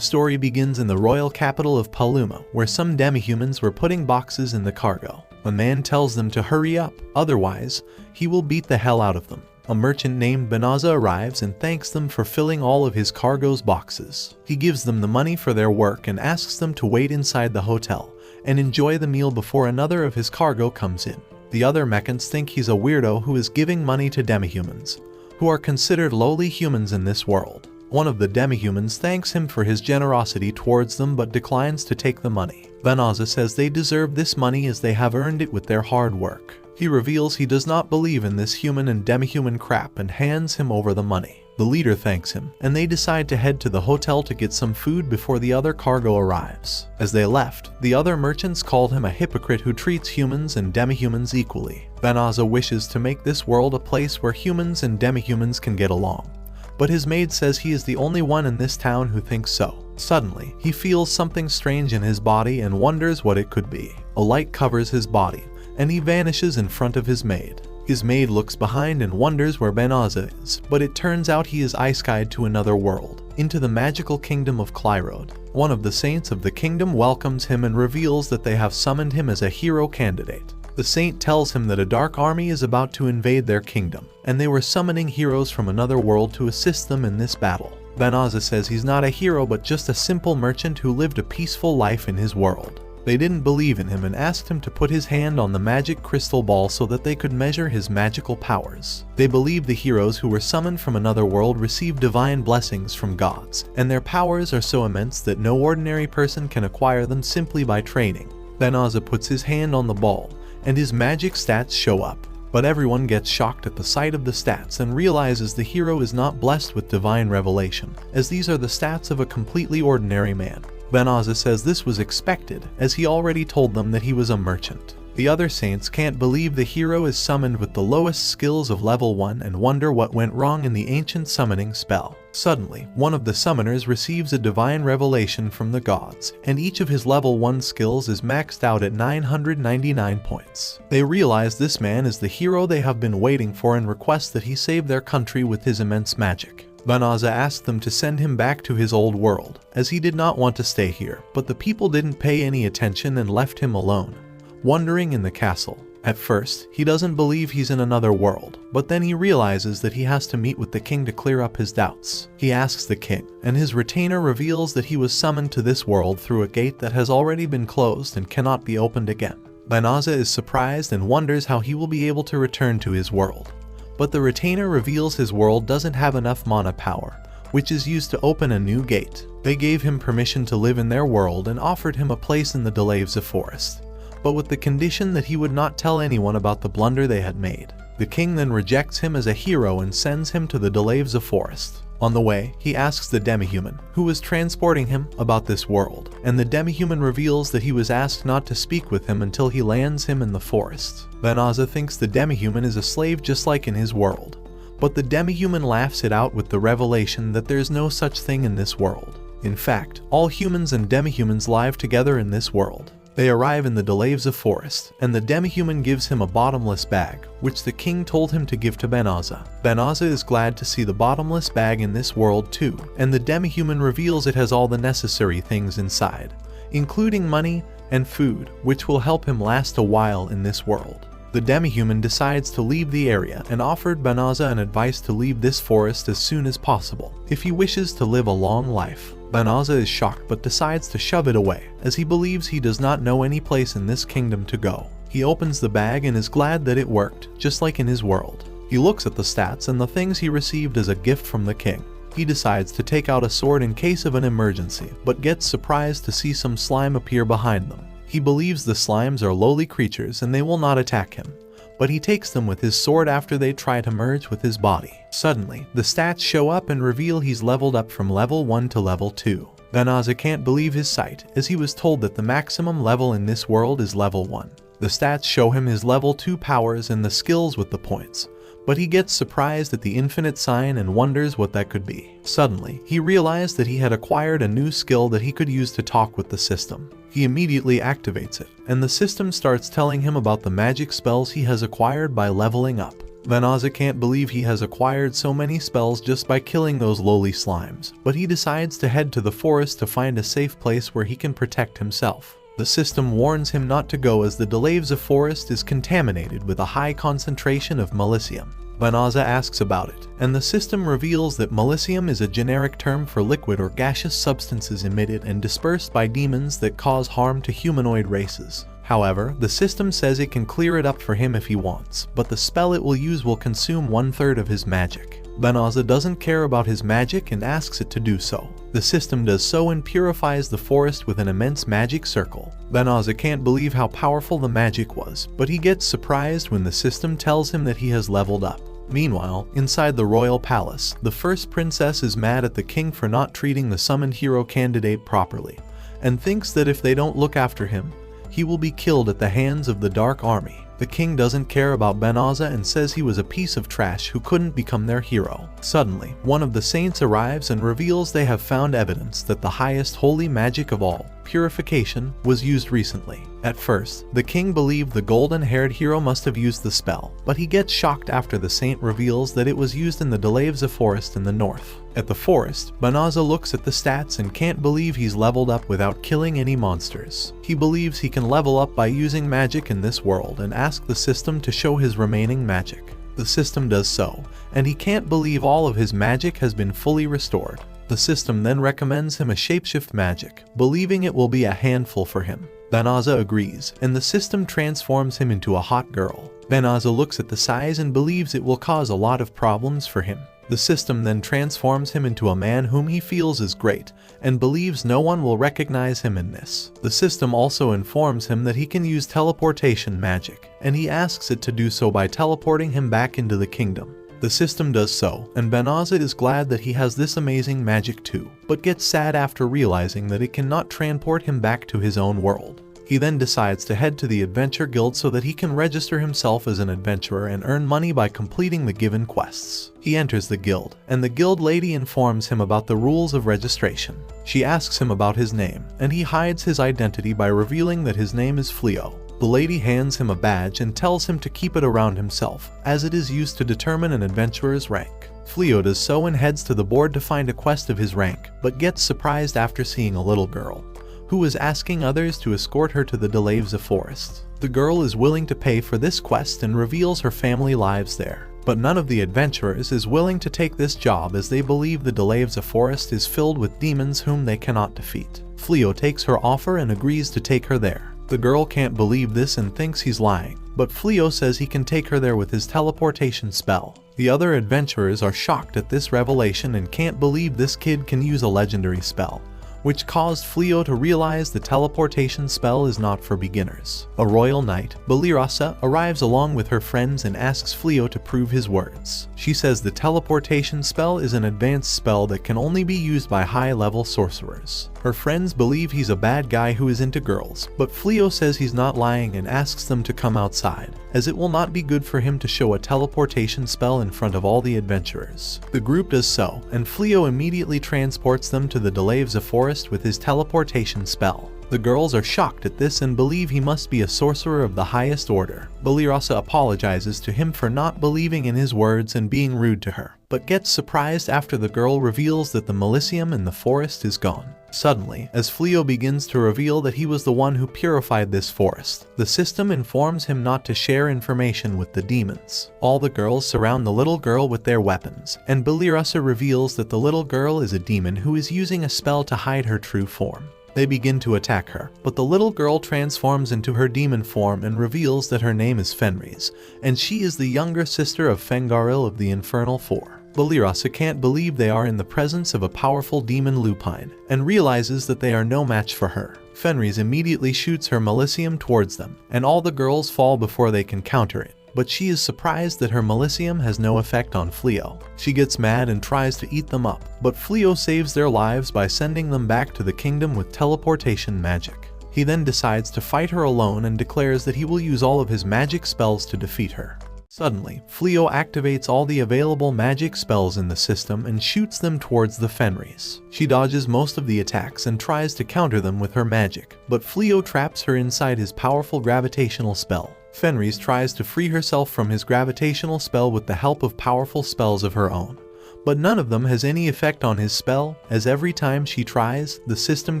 The story begins in the royal capital of Paluma, where some demi-humans were putting boxes in the cargo. A man tells them to hurry up, otherwise, he will beat the hell out of them. A merchant named Banaza arrives and thanks them for filling all of his cargo's boxes. He gives them the money for their work and asks them to wait inside the hotel and enjoy the meal before another of his cargo comes in. The other mechans think he's a weirdo who is giving money to demi-humans, who are considered lowly humans in this world. One of the demi-humans thanks him for his generosity towards them but declines to take the money. Banaza says they deserve this money as they have earned it with their hard work. He reveals he does not believe in this human and demi-human crap and hands him over the money. The leader thanks him, and they decide to head to the hotel to get some food before the other cargo arrives. As they left, the other merchants called him a hypocrite who treats humans and demi-humans equally. Banaza wishes to make this world a place where humans and demi-humans can get along, but his maid says he is the only one in this town who thinks so. Suddenly, he feels something strange in his body and wonders what it could be. A light covers his body, and he vanishes in front of his maid. His maid looks behind and wonders where Banaza is, but it turns out he is Isekai'd to another world, into the magical kingdom of Clyrode. One of the saints of the kingdom welcomes him and reveals that they have summoned him as a hero candidate. The saint tells him that a dark army is about to invade their kingdom, and they were summoning heroes from another world to assist them in this battle. Banaza says he's not a hero but just a simple merchant who lived a peaceful life in his world. They didn't believe in him and asked him to put his hand on the magic crystal ball so that they could measure his magical powers. They believe the heroes who were summoned from another world receive divine blessings from gods, and their powers are so immense that no ordinary person can acquire them simply by training. Banaza puts his hand on the ball, and his magic stats show up. But everyone gets shocked at the sight of the stats and realizes the hero is not blessed with divine revelation, as these are the stats of a completely ordinary man. Banaza says this was expected, as he already told them that he was a merchant. The other saints can't believe the hero is summoned with the lowest skills of level 1 and wonder what went wrong in the ancient summoning spell. Suddenly, one of the summoners receives a divine revelation from the gods, and each of his level 1 skills is maxed out at 999 points. They realize this man is the hero they have been waiting for and request that he save their country with his immense magic. Banaza asked them to send him back to his old world, as he did not want to stay here, but the people didn't pay any attention and left him alone, wandering in the castle. At first, he doesn't believe he's in another world, but then he realizes that he has to meet with the king to clear up his doubts. He asks the king, and his retainer reveals that he was summoned to this world through a gate that has already been closed and cannot be opened again. Banaza is surprised and wonders how he will be able to return to his world. But the retainer reveals his world doesn't have enough mana power, which is used to open a new gate. They gave him permission to live in their world and offered him a place in the Delevza forest, but with the condition that he would not tell anyone about the blunder they had made. The king then rejects him as a hero and sends him to the Delevza forest. On the way, he asks the demi-human, who was transporting him, about this world, and the demi-human reveals that he was asked not to speak with him until he lands him in the forest. Banaza thinks the demi-human is a slave just like in his world, but the demi-human laughs it out with the revelation that there's no such thing in this world. In fact, all humans and demi-humans live together in this world. They arrive in the Delevza forest, and the demi-human gives him a bottomless bag, which the king told him to give to Banaza. Banaza is glad to see the bottomless bag in this world too, and the demi-human reveals it has all the necessary things inside, including money and food, which will help him last a while in this world. The demi-human decides to leave the area and offered Banaza an advice to leave this forest as soon as possible, if he wishes to live a long life. Banaza is shocked but decides to shove it away, as he believes he does not know any place in this kingdom to go. He opens the bag and is glad that it worked, just like in his world. He looks at the stats and the things he received as a gift from the king. He decides to take out a sword in case of an emergency, but gets surprised to see some slime appear behind them. He believes the slimes are lowly creatures and they will not attack him, but he takes them with his sword after they try to merge with his body. Suddenly, the stats show up and reveal he's leveled up from level 1 to level 2. Banaza can't believe his sight, as he was told that the maximum level in this world is level 1. The stats show him his level 2 powers and the skills with the points, but he gets surprised at the infinite sign and wonders what that could be. Suddenly, he realized that he had acquired a new skill that he could use to talk with the system. He immediately activates it, and the system starts telling him about the magic spells he has acquired by leveling up. Banaza can't believe he has acquired so many spells just by killing those lowly slimes, but he decides to head to the forest to find a safe place where he can protect himself. The system warns him not to go as the Delavza forest is contaminated with a high concentration of Melicium. Banaza asks about it, and the system reveals that Melicium is a generic term for liquid or gaseous substances emitted and dispersed by demons that cause harm to humanoid races. However, the system says it can clear it up for him if he wants, but the spell it will use will consume 1/3 of his magic. Banaza doesn't care about his magic and asks it to do so. The system does so and purifies the forest with an immense magic circle. Banaza can't believe how powerful the magic was, but he gets surprised when the system tells him that he has leveled up. Meanwhile, inside the royal palace, the first princess is mad at the king for not treating the summoned hero candidate properly, and thinks that if they don't look after him, he will be killed at the hands of the Dark Army. The king doesn't care about Banaza and says he was a piece of trash who couldn't become their hero. Suddenly, one of the saints arrives and reveals they have found evidence that the highest holy magic of all, purification, was used recently. At first, the king believed the golden-haired hero must have used the spell, but he gets shocked after the saint reveals that it was used in the Delavza forest in the north. At the forest, Banaza looks at the stats and can't believe he's leveled up without killing any monsters. He believes he can level up by using magic in this world and asks the system to show his remaining magic. The system does so, and he can't believe all of his magic has been fully restored. The system then recommends him a shapeshift magic, believing it will be a handful for him. Banaza agrees, and the system transforms him into a hot girl. Banaza looks at the size and believes it will cause a lot of problems for him. The system then transforms him into a man whom he feels is great, and believes no one will recognize him in this. The system also informs him that he can use teleportation magic, and he asks it to do so by teleporting him back into the kingdom. The system does so, and Banaza is glad that he has this amazing magic too, but gets sad after realizing that it cannot transport him back to his own world. He then decides to head to the Adventure Guild so that he can register himself as an adventurer and earn money by completing the given quests. He enters the guild, and the guild lady informs him about the rules of registration. She asks him about his name, and he hides his identity by revealing that his name is Fleo. The lady hands him a badge and tells him to keep it around himself, as it is used to determine an adventurer's rank. Fleo does so and heads to the board to find a quest of his rank, but gets surprised after seeing a little girl, who is asking others to escort her to the Delavza forest. The girl is willing to pay for this quest and reveals her family lives there. But none of the adventurers is willing to take this job as they believe the Delavza forest is filled with demons whom they cannot defeat. Fleo takes her offer and agrees to take her there. The girl can't believe this and thinks he's lying, but Fleo says he can take her there with his teleportation spell. The other adventurers are shocked at this revelation and can't believe this kid can use a legendary spell, which caused Fleo to realize the teleportation spell is not for beginners. A royal knight, Belirasa, arrives along with her friends and asks Fleo to prove his words. She says the teleportation spell is an advanced spell that can only be used by high-level sorcerers. Her friends believe he's a bad guy who is into girls, but Fleo says he's not lying and asks them to come outside, as it will not be good for him to show a teleportation spell in front of all the adventurers. The group does so, and Fleo immediately transports them to the Delavza forest with his teleportation spell. The girls are shocked at this and believe he must be a sorcerer of the highest order. Belirasa apologizes to him for not believing in his words and being rude to her, but gets surprised after the girl reveals that the Melicium in the forest is gone. Suddenly, as Fleo begins to reveal that he was the one who purified this forest, the system informs him not to share information with the demons. All the girls surround the little girl with their weapons, and Belirasa reveals that the little girl is a demon who is using a spell to hide her true form. They begin to attack her, but the little girl transforms into her demon form and reveals that her name is Fenris, and she is the younger sister of Fengaril of the Infernal Four. Belirasa can't believe they are in the presence of a powerful demon lupine, and realizes that they are no match for her. Fenris immediately shoots her Melicium towards them, and all the girls fall before they can counter it. But she is surprised that her Melicium has no effect on Fleo. She gets mad and tries to eat them up, but Fleo saves their lives by sending them back to the kingdom with teleportation magic. He then decides to fight her alone and declares that he will use all of his magic spells to defeat her. Suddenly, Fleo activates all the available magic spells in the system and shoots them towards the Fenris. She dodges most of the attacks and tries to counter them with her magic, but Fleo traps her inside his powerful gravitational spell. Fenris tries to free herself from his gravitational spell with the help of powerful spells of her own. But none of them has any effect on his spell, as every time she tries, the system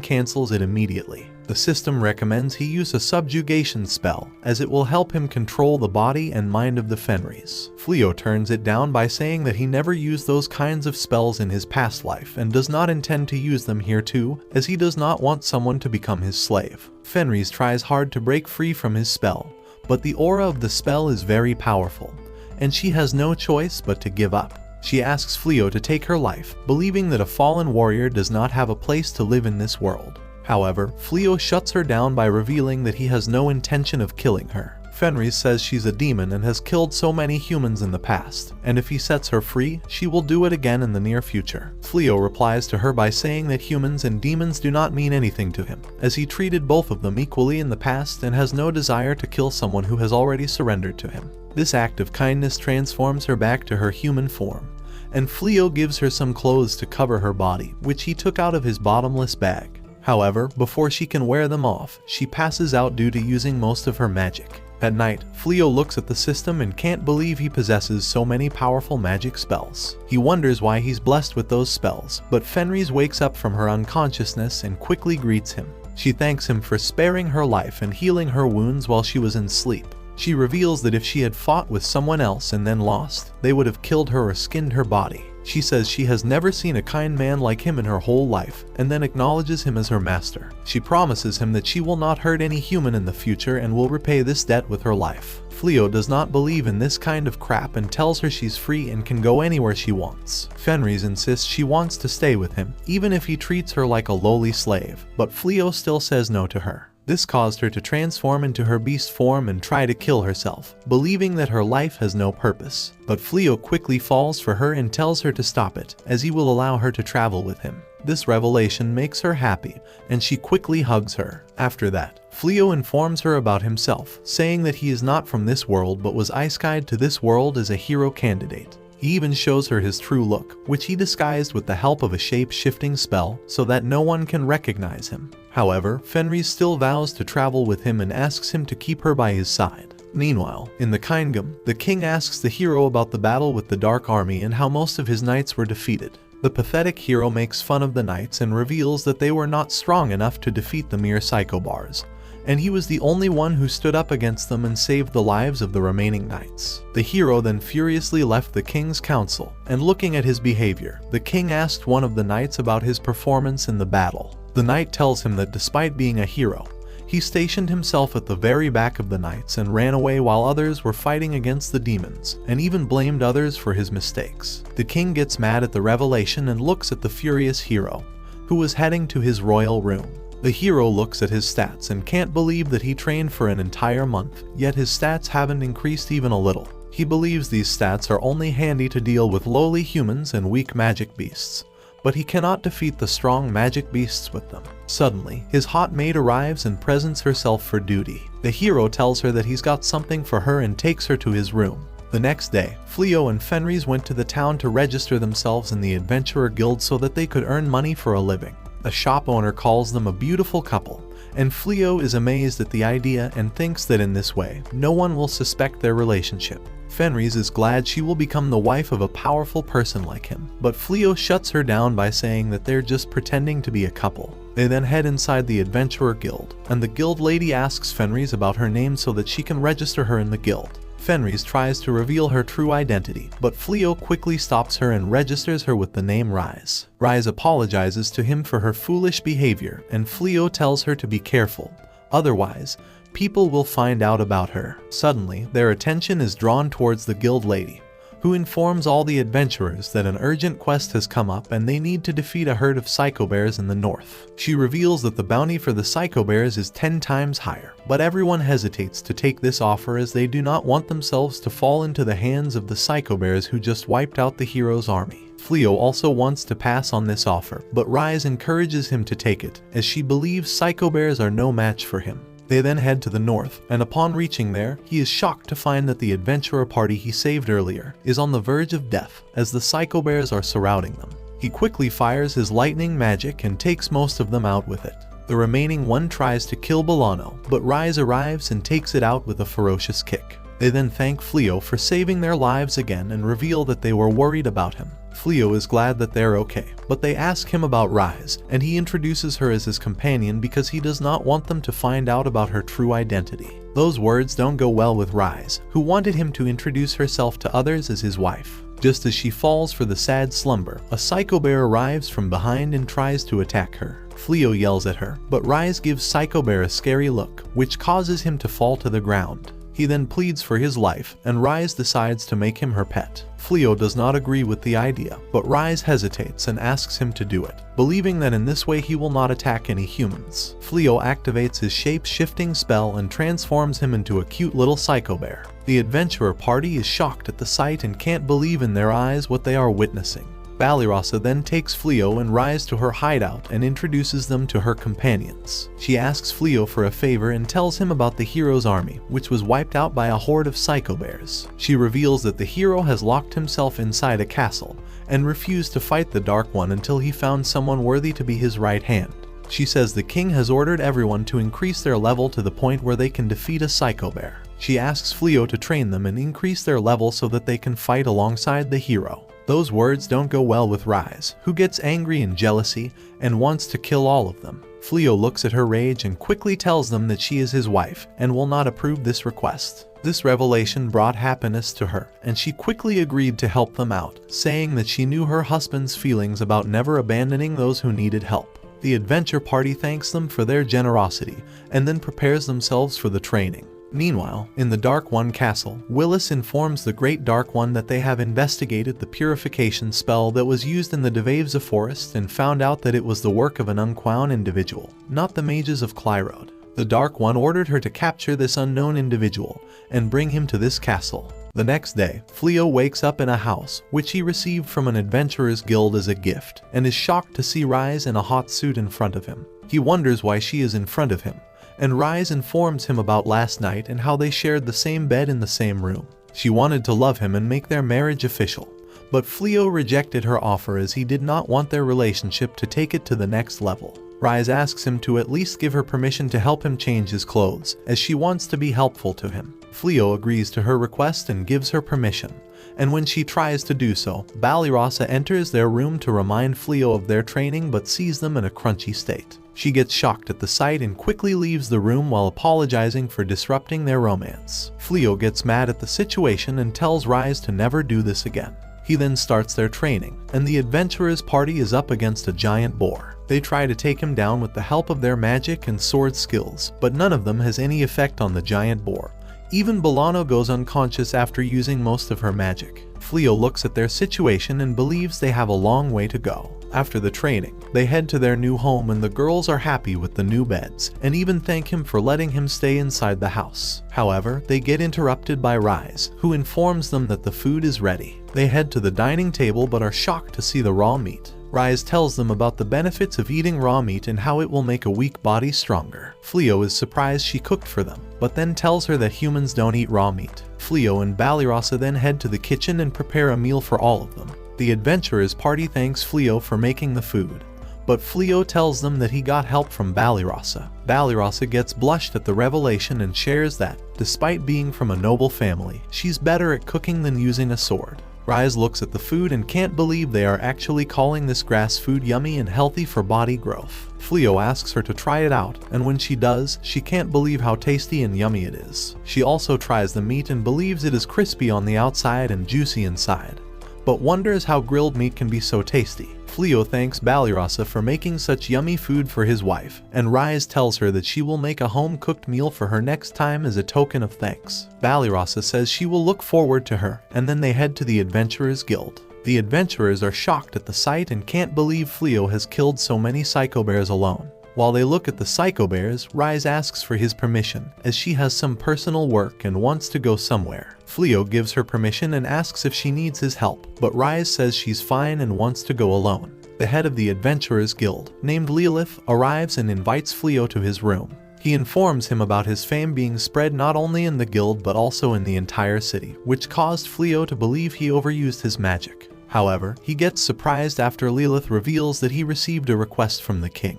cancels it immediately. The system recommends he use a subjugation spell, as it will help him control the body and mind of the Fenris. Fleo turns it down by saying that he never used those kinds of spells in his past life and does not intend to use them here too, as he does not want someone to become his slave. Fenris tries hard to break free from his spell, but the aura of the spell is very powerful, and she has no choice but to give up. She asks Fleo to take her life, believing that a fallen warrior does not have a place to live in this world. However, Fleo shuts her down by revealing that he has no intention of killing her. Fenris says she's a demon and has killed so many humans in the past, and if he sets her free, she will do it again in the near future. Fleo replies to her by saying that humans and demons do not mean anything to him, as he treated both of them equally in the past and has no desire to kill someone who has already surrendered to him. This act of kindness transforms her back to her human form, and Fleo gives her some clothes to cover her body, which he took out of his bottomless bag. However, before she can wear them off, she passes out due to using most of her magic. At night, Fleo looks at the system and can't believe he possesses so many powerful magic spells. He wonders why he's blessed with those spells, but Fenris wakes up from her unconsciousness and quickly greets him. She thanks him for sparing her life and healing her wounds while she was in sleep. She reveals that if she had fought with someone else and then lost, they would have killed her or skinned her body. She says she has never seen a kind man like him in her whole life, and then acknowledges him as her master. She promises him that she will not hurt any human in the future and will repay this debt with her life. Fleo does not believe in this kind of crap and tells her she's free and can go anywhere she wants. Fenris insists she wants to stay with him, even if he treats her like a lowly slave, but Fleo still says no to her. This caused her to transform into her beast form and try to kill herself, believing that her life has no purpose. But Fleo quickly falls for her and tells her to stop it, as he will allow her to travel with him. This revelation makes her happy, and she quickly hugs her. After that, Fleo informs her about himself, saying that he is not from this world but was Isekai'd to this world as a hero candidate. He even shows her his true look, which he disguised with the help of a shape-shifting spell so that no one can recognize him. However, Fenris still vows to travel with him and asks him to keep her by his side. Meanwhile, in the kingdom, the king asks the hero about the battle with the Dark Army and how most of his knights were defeated. The pathetic hero makes fun of the knights and reveals that they were not strong enough to defeat the mere psychobars, and he was the only one who stood up against them and saved the lives of the remaining knights. The hero then furiously left the king's council, and looking at his behavior, the king asked one of the knights about his performance in the battle. The knight tells him that despite being a hero, he stationed himself at the very back of the knights and ran away while others were fighting against the demons, and even blamed others for his mistakes. The king gets mad at the revelation and looks at the furious hero, who was heading to his royal room. The hero looks at his stats and can't believe that he trained for an entire month, yet his stats haven't increased even a little. He believes these stats are only handy to deal with lowly humans and weak magic beasts, but he cannot defeat the strong magic beasts with them. Suddenly, his hot maid arrives and presents herself for duty. The hero tells her that he's got something for her and takes her to his room. The next day, Fleo and Fenris went to the town to register themselves in the Adventurer Guild so that they could earn money for a living. A shop owner calls them a beautiful couple, and Fleo is amazed at the idea and thinks that in this way, no one will suspect their relationship. Fenris is glad she will become the wife of a powerful person like him, but Fleo shuts her down by saying that they're just pretending to be a couple. They then head inside the Adventurer Guild, and the guild lady asks Fenris about her name so that she can register her in the guild. Fenris tries to reveal her true identity, but Fleo quickly stops her and registers her with the name Rise. Rise apologizes to him for her foolish behavior, and Fleo tells her to be careful, otherwise, people will find out about her. Suddenly, their attention is drawn towards the guild lady, who informs all the adventurers that an urgent quest has come up and they need to defeat a herd of psychobears in the north. She reveals that the bounty for the psychobears is 10 times higher, but everyone hesitates to take this offer as they do not want themselves to fall into the hands of the psychobears who just wiped out the hero's army. Fleo also wants to pass on this offer, but Rise encourages him to take it, as she believes psychobears are no match for him. They then head to the north, and upon reaching there, he is shocked to find that the adventurer party he saved earlier is on the verge of death, as the psychobears are surrounding them. He quickly fires his lightning magic and takes most of them out with it. The remaining one tries to kill Bolano, but Rise arrives and takes it out with a ferocious kick. They then thank Fleo for saving their lives again and reveal that they were worried about him. Fleo is glad that they're okay, but they ask him about Rise, and he introduces her as his companion because he does not want them to find out about her true identity. Those words don't go well with Rise, who wanted him to introduce herself to others as his wife. Just as she falls for the sad slumber, a Psycho Bear arrives from behind and tries to attack her. Fleo yells at her, but Rise gives Psycho Bear a scary look, which causes him to fall to the ground. He then pleads for his life, and Rise decides to make him her pet. Fleo does not agree with the idea, but Rise hesitates and asks him to do it, believing that in this way he will not attack any humans. Fleo activates his shape-shifting spell and transforms him into a cute little Psycho Bear. The adventurer party is shocked at the sight and can't believe in their eyes what they are witnessing. Ballyrossa then takes Fleo and Rise to her hideout and introduces them to her companions. She asks Fleo for a favor and tells him about the hero's army, which was wiped out by a horde of Psycho Bears. She reveals that the hero has locked himself inside a castle and refused to fight the Dark One until he found someone worthy to be his right hand. She says the king has ordered everyone to increase their level to the point where they can defeat a Psycho Bear. She asks Fleo to train them and increase their level so that they can fight alongside the hero. Those words don't go well with Rise, who gets angry and jealousy and wants to kill all of them. Fleo looks at her rage and quickly tells them that she is his wife and will not approve this request. This revelation brought happiness to her, and she quickly agreed to help them out, saying that she knew her husband's feelings about never abandoning those who needed help. The adventure party thanks them for their generosity and then prepares themselves for the training. Meanwhile, in the Dark One castle, Willis informs the Great Dark One that they have investigated the purification spell that was used in the Devavza forest and found out that it was the work of an Unquown individual, not the mages of Clyrode. The Dark One ordered her to capture this unknown individual and bring him to this castle. The next day, Fleo wakes up in a house, which he received from an adventurer's guild as a gift, and is shocked to see Rise in a hot suit in front of him. He wonders why she is in front of him, and Rise informs him about last night and how they shared the same bed in the same room. She wanted to love him and make their marriage official, but Fleo rejected her offer as he did not want their relationship to take it to the next level. Rise asks him to at least give her permission to help him change his clothes, as she wants to be helpful to him. Fleo agrees to her request and gives her permission, and when she tries to do so, Ballyrossa enters their room to remind Fleo of their training but sees them in a crunchy state. She gets shocked at the sight and quickly leaves the room while apologizing for disrupting their romance. Fleo gets mad at the situation and tells Rise to never do this again. He then starts their training, and the adventurers' party is up against a giant boar. They try to take him down with the help of their magic and sword skills, but none of them has any effect on the giant boar. Even Bolano goes unconscious after using most of her magic. Fleo looks at their situation and believes they have a long way to go. After the training, they head to their new home and the girls are happy with the new beds, and even thank him for letting him stay inside the house. However, they get interrupted by Rise, who informs them that the food is ready. They head to the dining table but are shocked to see the raw meat. Rise tells them about the benefits of eating raw meat and how it will make a weak body stronger. Fleo is surprised she cooked for them, but then tells her that humans don't eat raw meat. Fleo and Ballyrossa then head to the kitchen and prepare a meal for all of them. The adventurers' party thanks Fleo for making the food, but Fleo tells them that he got help from Ballyrossa. Ballyrossa gets blushed at the revelation and shares that, despite being from a noble family, she's better at cooking than using a sword. Rise looks at the food and can't believe they are actually calling this grass food yummy and healthy for body growth. Fleo asks her to try it out, and when she does, she can't believe how tasty and yummy it is. She also tries the meat and believes it is crispy on the outside and juicy inside, but wonders how grilled meat can be so tasty. Fleo thanks Ballyrossa for making such yummy food for his wife, and Rise tells her that she will make a home-cooked meal for her next time as a token of thanks. Ballyrossa says she will look forward to her, and then they head to the Adventurers Guild. The adventurers are shocked at the sight and can't believe Fleo has killed so many Psycho Bears alone. While they look at the Psycho Bears, Rise asks for his permission, as she has some personal work and wants to go somewhere. Fleo gives her permission and asks if she needs his help, but Rise says she's fine and wants to go alone. The head of the Adventurers Guild, named Lilith, arrives and invites Fleo to his room. He informs him about his fame being spread not only in the guild but also in the entire city, which caused Fleo to believe he overused his magic. However, he gets surprised after Lilith reveals that he received a request from the king,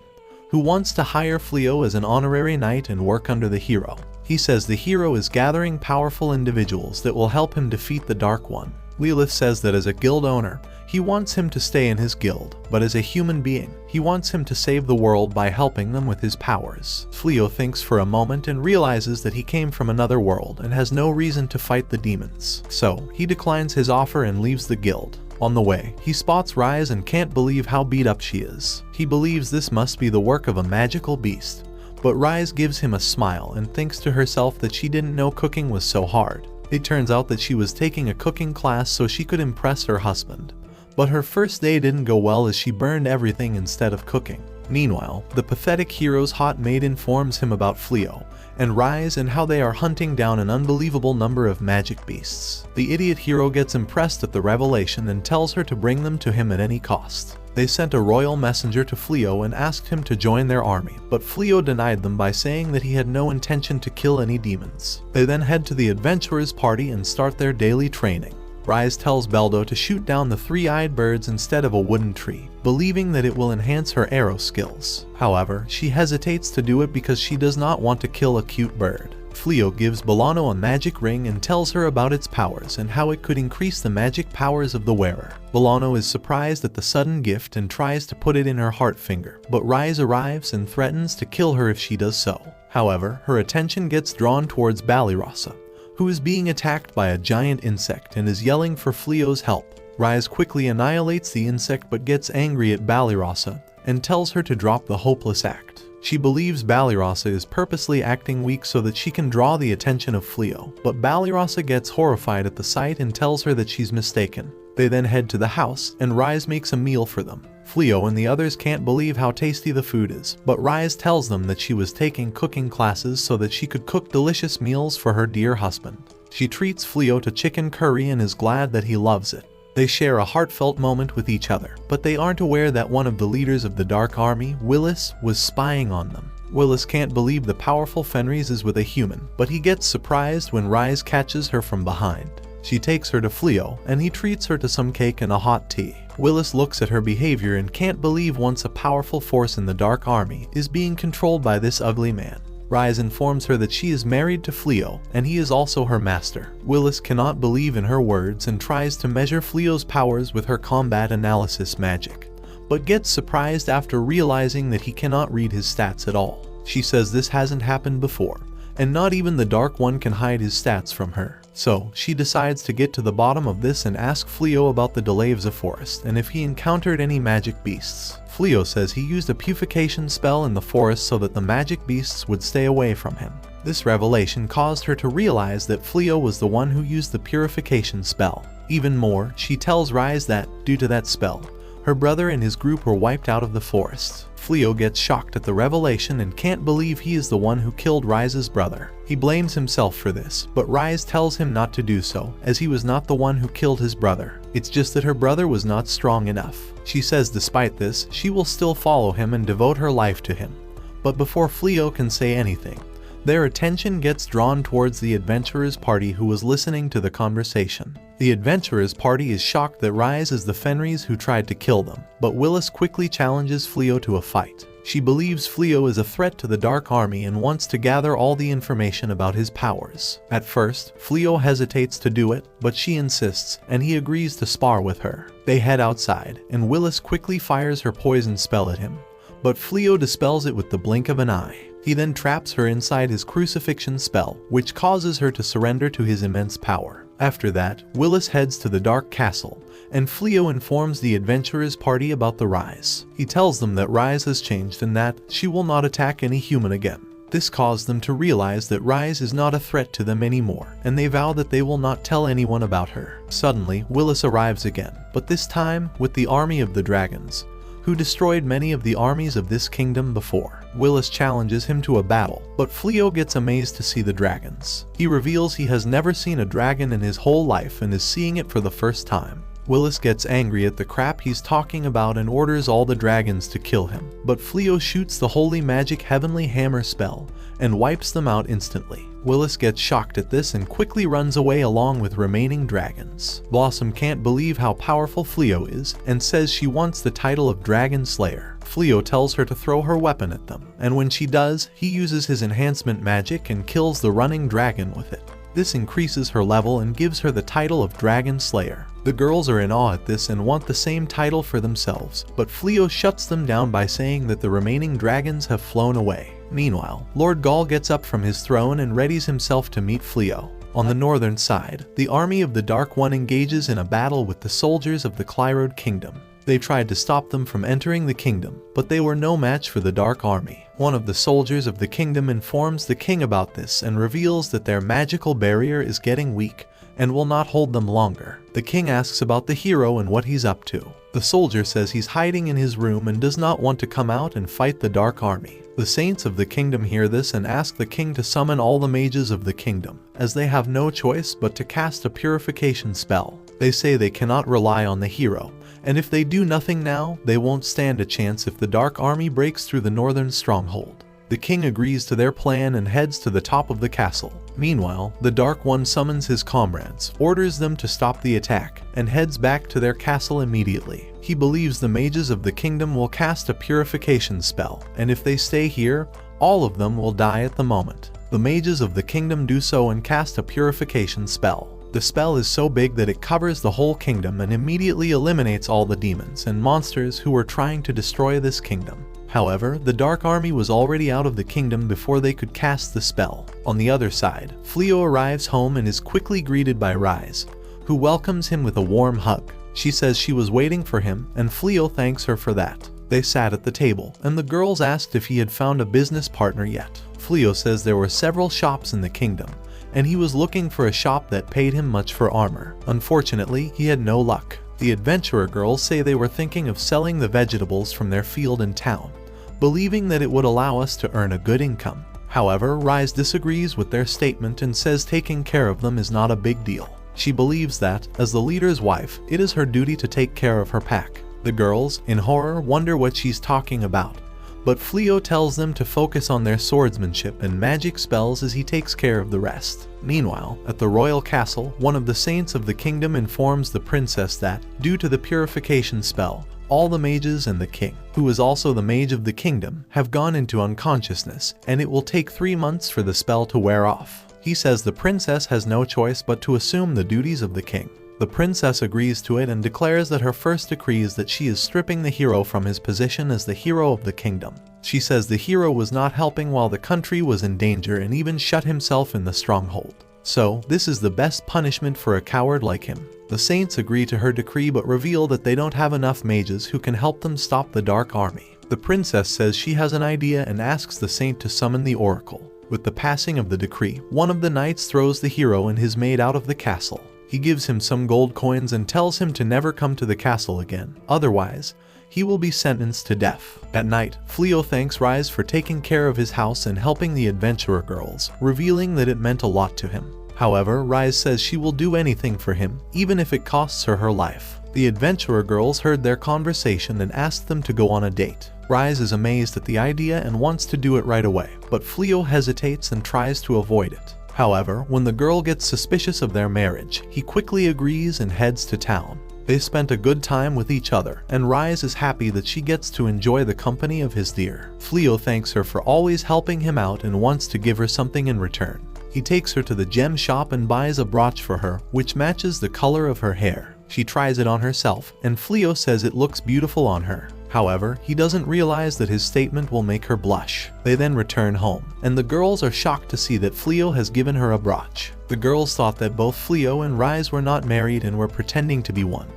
who wants to hire Fleo as an honorary knight and work under the hero. He says the hero is gathering powerful individuals that will help him defeat the Dark One. Lilith says that as a guild owner, he wants him to stay in his guild, but as a human being, he wants him to save the world by helping them with his powers. Fleo thinks for a moment and realizes that he came from another world and has no reason to fight the demons. So, he declines his offer and leaves the guild. On the way, he spots Rise and can't believe how beat up she is. He believes this must be the work of a magical beast, but Rise gives him a smile and thinks to herself that she didn't know cooking was so hard. It turns out that she was taking a cooking class so she could impress her husband. But her first day didn't go well as she burned everything instead of cooking. Meanwhile, the pathetic hero's hot maid informs him about Fleo and Rise and how they are hunting down an unbelievable number of magic beasts. The idiot hero gets impressed at the revelation and tells her to bring them to him at any cost. They sent a royal messenger to Fleo and asked him to join their army, but Fleo denied them by saying that he had no intention to kill any demons. They then head to the adventurers' party and start their daily training. Rise tells Beldo to shoot down the three-eyed birds instead of a wooden tree, believing that it will enhance her arrow skills. However, she hesitates to do it because she does not want to kill a cute bird. Fleo gives Bolano a magic ring and tells her about its powers and how it could increase the magic powers of the wearer. Bolano is surprised at the sudden gift and tries to put it in her heart finger, but Rise arrives and threatens to kill her if she does so. However, her attention gets drawn towards Ballyrossa, who is being attacked by a giant insect and is yelling for Fleo's help. Rise quickly annihilates the insect but gets angry at Ballyrossa and tells her to drop the hopeless act. She believes Ballyrossa is purposely acting weak so that she can draw the attention of Fleo, but Ballyrossa gets horrified at the sight and tells her that she's mistaken. They then head to the house and Rise makes a meal for them. Fleo and the others can't believe how tasty the food is, but Rise tells them that she was taking cooking classes so that she could cook delicious meals for her dear husband. She treats Fleo to chicken curry and is glad that he loves it. They share a heartfelt moment with each other, but they aren't aware that one of the leaders of the Dark Army, Willis, was spying on them. Willis can't believe the powerful Fenris is with a human, but he gets surprised when Rise catches her from behind. She takes her to Fleo, and he treats her to some cake and a hot tea. Willis looks at her behavior and can't believe once a powerful force in the Dark Army is being controlled by this ugly man. Rise informs her that she is married to Fleo, and he is also her master. Willis cannot believe in her words and tries to measure Fleo's powers with her combat analysis magic, but gets surprised after realizing that he cannot read his stats at all. She says this hasn't happened before, and not even the Dark One can hide his stats from her. So, she decides to get to the bottom of this and ask Fleo about the Delavza forest and if he encountered any magic beasts. Fleo says he used a purification spell in the forest so that the magic beasts would stay away from him. This revelation caused her to realize that Fleo was the one who used the purification spell. Even more, she tells Rise that, due to that spell, her brother and his group were wiped out of the forest. Fleo gets shocked at the revelation and can't believe he is the one who killed Rise's brother. He blames himself for this, but Rise tells him not to do so, as he was not the one who killed his brother. It's just that her brother was not strong enough. She says despite this, she will still follow him and devote her life to him. But before Fleo can say anything, their attention gets drawn towards the adventurers' party who was listening to the conversation. The adventurers' party is shocked that Rise is the Fenris who tried to kill them, but Willis quickly challenges Fleo to a fight. She believes Fleo is a threat to the Dark Army and wants to gather all the information about his powers. At first, Fleo hesitates to do it, but she insists, and he agrees to spar with her. They head outside, and Willis quickly fires her poison spell at him, but Fleo dispels it with the blink of an eye. He then traps her inside his crucifixion spell, which causes her to surrender to his immense power. After that, Willis heads to the Dark Castle, and Fleo informs the adventurers' party about the Rise. He tells them that Rise has changed and that she will not attack any human again. This caused them to realize that Rise is not a threat to them anymore, and they vow that they will not tell anyone about her. Suddenly, Willis arrives again, but this time with the army of the dragons, who destroyed many of the armies of this kingdom before. Willis challenges him to a battle, but Fleo gets amazed to see the dragons. He reveals he has never seen a dragon in his whole life and is seeing it for the first time. Willis gets angry at the crap he's talking about and orders all the dragons to kill him, but Fleo shoots the holy magic heavenly hammer spell and wipes them out instantly. Willis gets shocked at this and quickly runs away along with remaining dragons. Blossom can't believe how powerful Fleo is and says she wants the title of Dragon Slayer. Fleo tells her to throw her weapon at them, and when she does, he uses his enhancement magic and kills the running dragon with it. This increases her level and gives her the title of Dragon Slayer. The girls are in awe at this and want the same title for themselves, but Fleo shuts them down by saying that the remaining dragons have flown away. Meanwhile, Lord Gaul gets up from his throne and readies himself to meet Fleo. On the northern side, the army of the Dark One engages in a battle with the soldiers of the Clyrode Kingdom. They tried to stop them from entering the kingdom, but they were no match for the Dark Army. One of the soldiers of the kingdom informs the king about this and reveals that their magical barrier is getting weak and will not hold them longer. The king asks about the hero and what he's up to. The soldier says he's hiding in his room and does not want to come out and fight the Dark Army. The saints of the kingdom hear this and ask the king to summon all the mages of the kingdom, as they have no choice but to cast a purification spell. They say they cannot rely on the hero, and if they do nothing now, they won't stand a chance if the Dark Army breaks through the northern stronghold. The king agrees to their plan and heads to the top of the castle. Meanwhile, the Dark One summons his comrades, orders them to stop the attack, and heads back to their castle immediately. He believes the mages of the kingdom will cast a purification spell, and if they stay here, all of them will die at the moment. The mages of the kingdom do so and cast a purification spell. The spell is so big that it covers the whole kingdom and immediately eliminates all the demons and monsters who were trying to destroy this kingdom. However, the Dark Army was already out of the kingdom before they could cast the spell. On the other side, Fleo arrives home and is quickly greeted by Rise, who welcomes him with a warm hug. She says she was waiting for him, and Fleo thanks her for that. They sat at the table, and the girls asked if he had found a business partner yet. Fleo says there were several shops in the kingdom, and he was looking for a shop that paid him much for armor. Unfortunately, he had no luck. The adventurer girls say they were thinking of selling the vegetables from their field in town, believing that it would allow us to earn a good income. However, Rise disagrees with their statement and says taking care of them is not a big deal. She believes that, as the leader's wife, it is her duty to take care of her pack. The girls, in horror, wonder what she's talking about, but Fleo tells them to focus on their swordsmanship and magic spells as he takes care of the rest. Meanwhile, at the royal castle, one of the saints of the kingdom informs the princess that, due to the purification spell, all the mages and the king, who is also the mage of the kingdom, have gone into unconsciousness, and it will take 3 months for the spell to wear off. He says the princess has no choice but to assume the duties of the king. The princess agrees to it and declares that her first decree is that she is stripping the hero from his position as the hero of the kingdom. She says the hero was not helping while the country was in danger and even shut himself in the stronghold. So, this is the best punishment for a coward like him. The saints agree to her decree but reveal that they don't have enough mages who can help them stop the Dark Army. The princess says she has an idea and asks the saint to summon the oracle. With the passing of the decree, one of the knights throws the hero and his maid out of the castle. He gives him some gold coins and tells him to never come to the castle again. Otherwise, he will be sentenced to death. At night, Fleo thanks Rise for taking care of his house and helping the adventurer girls, revealing that it meant a lot to him. However, Rise says she will do anything for him, even if it costs her life. The adventurer girls heard their conversation and asked them to go on a date. Rise is amazed at the idea and wants to do it right away, but Fleo hesitates and tries to avoid it. However, when the girl gets suspicious of their marriage, he quickly agrees and heads to town. They spent a good time with each other, and Rise is happy that she gets to enjoy the company of his dear. Fleo thanks her for always helping him out and wants to give her something in return. He takes her to the gem shop and buys a brooch for her, which matches the color of her hair. She tries it on herself, and Fleo says it looks beautiful on her. However, he doesn't realize that his statement will make her blush. They then return home, and the girls are shocked to see that Fleo has given her a brooch. The girls thought that both Fleo and Rise were not married and were pretending to be one,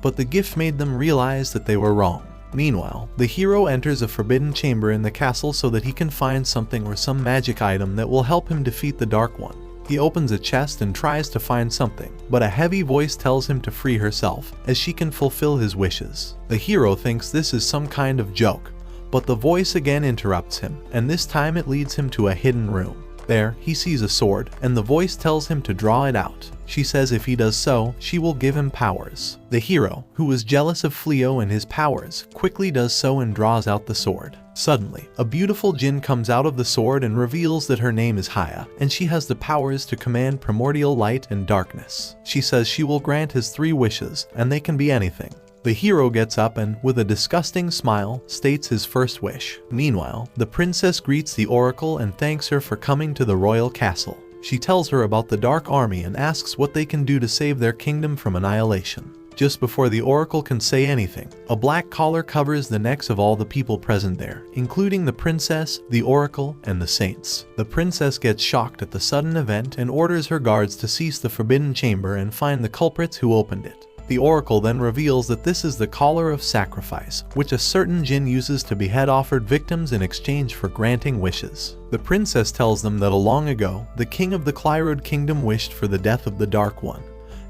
but the gift made them realize that they were wrong. Meanwhile, the hero enters a forbidden chamber in the castle so that he can find something or some magic item that will help him defeat the Dark One. He opens a chest and tries to find something, but a heavy voice tells him to free herself, as she can fulfill his wishes. The hero thinks this is some kind of joke, but the voice again interrupts him, and this time it leads him to a hidden room. There, he sees a sword, and the voice tells him to draw it out. She says if he does so, she will give him powers. The hero, who was jealous of Fleo and his powers, quickly does so and draws out the sword. Suddenly, a beautiful djinn comes out of the sword and reveals that her name is Haya, and she has the powers to command primordial light and darkness. She says she will grant his 3 wishes, and they can be anything. The hero gets up and, with a disgusting smile, states his first wish. Meanwhile, the princess greets the oracle and thanks her for coming to the royal castle. She tells her about the Dark Army and asks what they can do to save their kingdom from annihilation. Just before the oracle can say anything, a black collar covers the necks of all the people present there, including the princess, the oracle, and the saints. The princess gets shocked at the sudden event and orders her guards to seize the forbidden chamber and find the culprits who opened it. The oracle then reveals that this is the collar of sacrifice, which a certain djinn uses to behead offered victims in exchange for granting wishes. The princess tells them that long ago, the king of the Clyrod kingdom wished for the death of the Dark One,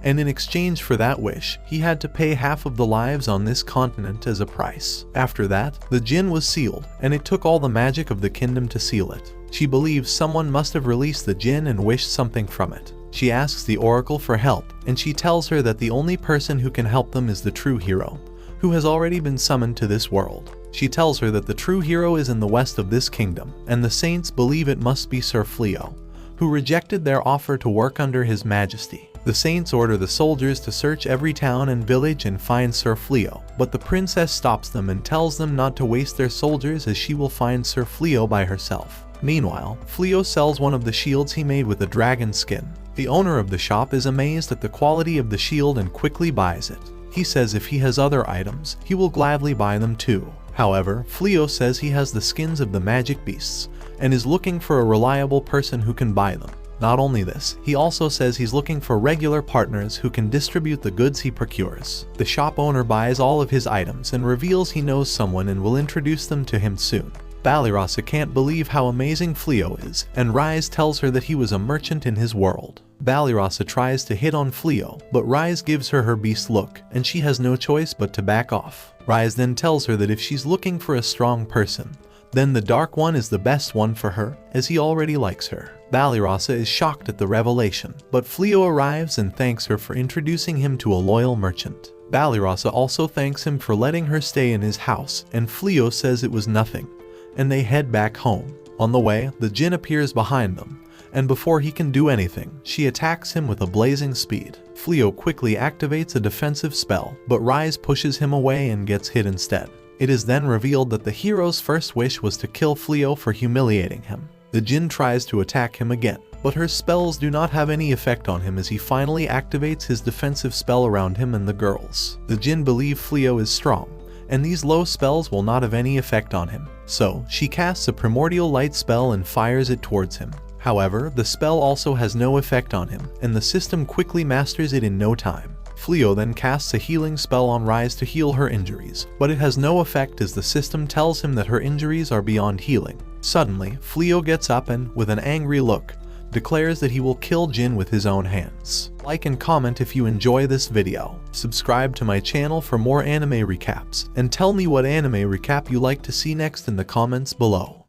and in exchange for that wish, he had to pay half of the lives on this continent as a price. After that, the djinn was sealed, and it took all the magic of the kingdom to seal it. She believes someone must have released the djinn and wished something from it. She asks the oracle for help, and she tells her that the only person who can help them is the true hero, who has already been summoned to this world. She tells her that the true hero is in the west of this kingdom, and the saints believe it must be Sir Fleo, who rejected their offer to work under his majesty. The saints order the soldiers to search every town and village and find Sir Fleo, but the princess stops them and tells them not to waste their soldiers as she will find Sir Fleo by herself. Meanwhile, Fleo sells one of the shields he made with a dragon skin. The owner of the shop is amazed at the quality of the shield and quickly buys it. He says if he has other items, he will gladly buy them too. However, Fleo says he has the skins of the magic beasts, and is looking for a reliable person who can buy them. Not only this, he also says he's looking for regular partners who can distribute the goods he procures. The shop owner buys all of his items and reveals he knows someone and will introduce them to him soon. Balirasa can't believe how amazing Fleo is, and Rise tells her that he was a merchant in his world. Balirasa tries to hit on Fleo, but Rise gives her beast look, and she has no choice but to back off. Rise then tells her that if she's looking for a strong person, then the Dark One is the best one for her, as he already likes her. Balirasa is shocked at the revelation, but Fleo arrives and thanks her for introducing him to a loyal merchant. Balirasa also thanks him for letting her stay in his house, and Fleo says it was nothing, and they head back home. On the way, the djinn appears behind them, and before he can do anything, she attacks him with a blazing speed. Fleo quickly activates a defensive spell, but Rise pushes him away and gets hit instead. It is then revealed that the hero's first wish was to kill Fleo for humiliating him. The djinn tries to attack him again, but her spells do not have any effect on him as he finally activates his defensive spell around him and the girls. The djinn believe Fleo is strong, and these low spells will not have any effect on him. So, she casts a primordial light spell and fires it towards him. However, the spell also has no effect on him, and the system quickly masters it in no time. Fleo then casts a healing spell on Rise to heal her injuries, but it has no effect as the system tells him that her injuries are beyond healing. Suddenly, Fleo gets up and, with an angry look, declares that he will kill Jin with his own hands. Like and comment if you enjoy this video. Subscribe to my channel for more anime recaps, and tell me what anime recap you like to see next in the comments below.